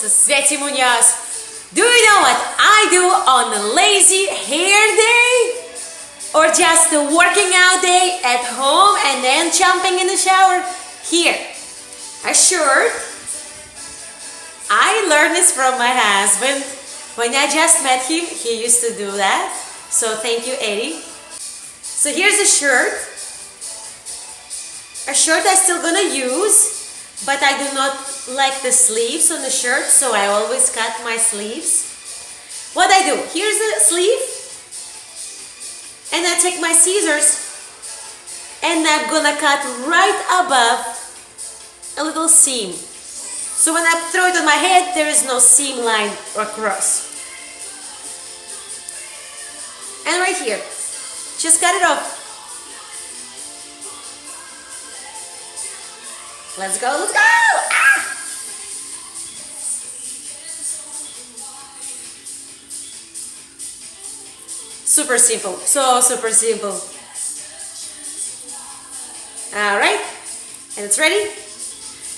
this is Svety. Do you know what I do on a lazy hair day? Or just a working out day at home and then jumping in the shower? Here, a shirt. I learned this from my husband. When I just met him, he used to do that. So thank you, Eddie. So here's a shirt. A shirt I'm still gonna use, but I do not like the sleeves on the shirt, so I always cut my sleeves. What I do, here's the sleeve, and I take my scissors, and I'm gonna cut right above a little seam. So when I throw it on my head, there is no seam line across. And right here, just cut it off. Let's go, let's go! Ah! Super simple, so super simple. Alright, and it's ready.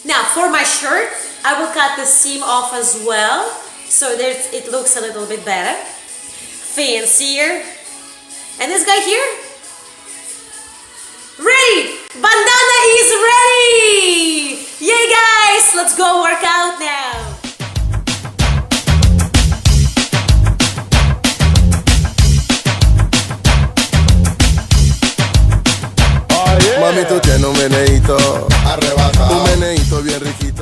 Now for my shirt, I will cut the seam off as well, so that it looks a little bit better, fancier. And this guy here, ready! Bandana is ready! Yay guys, let's go work out now. Mami, tú tienes un meneíto arrebatado, un meneíto bien riquito.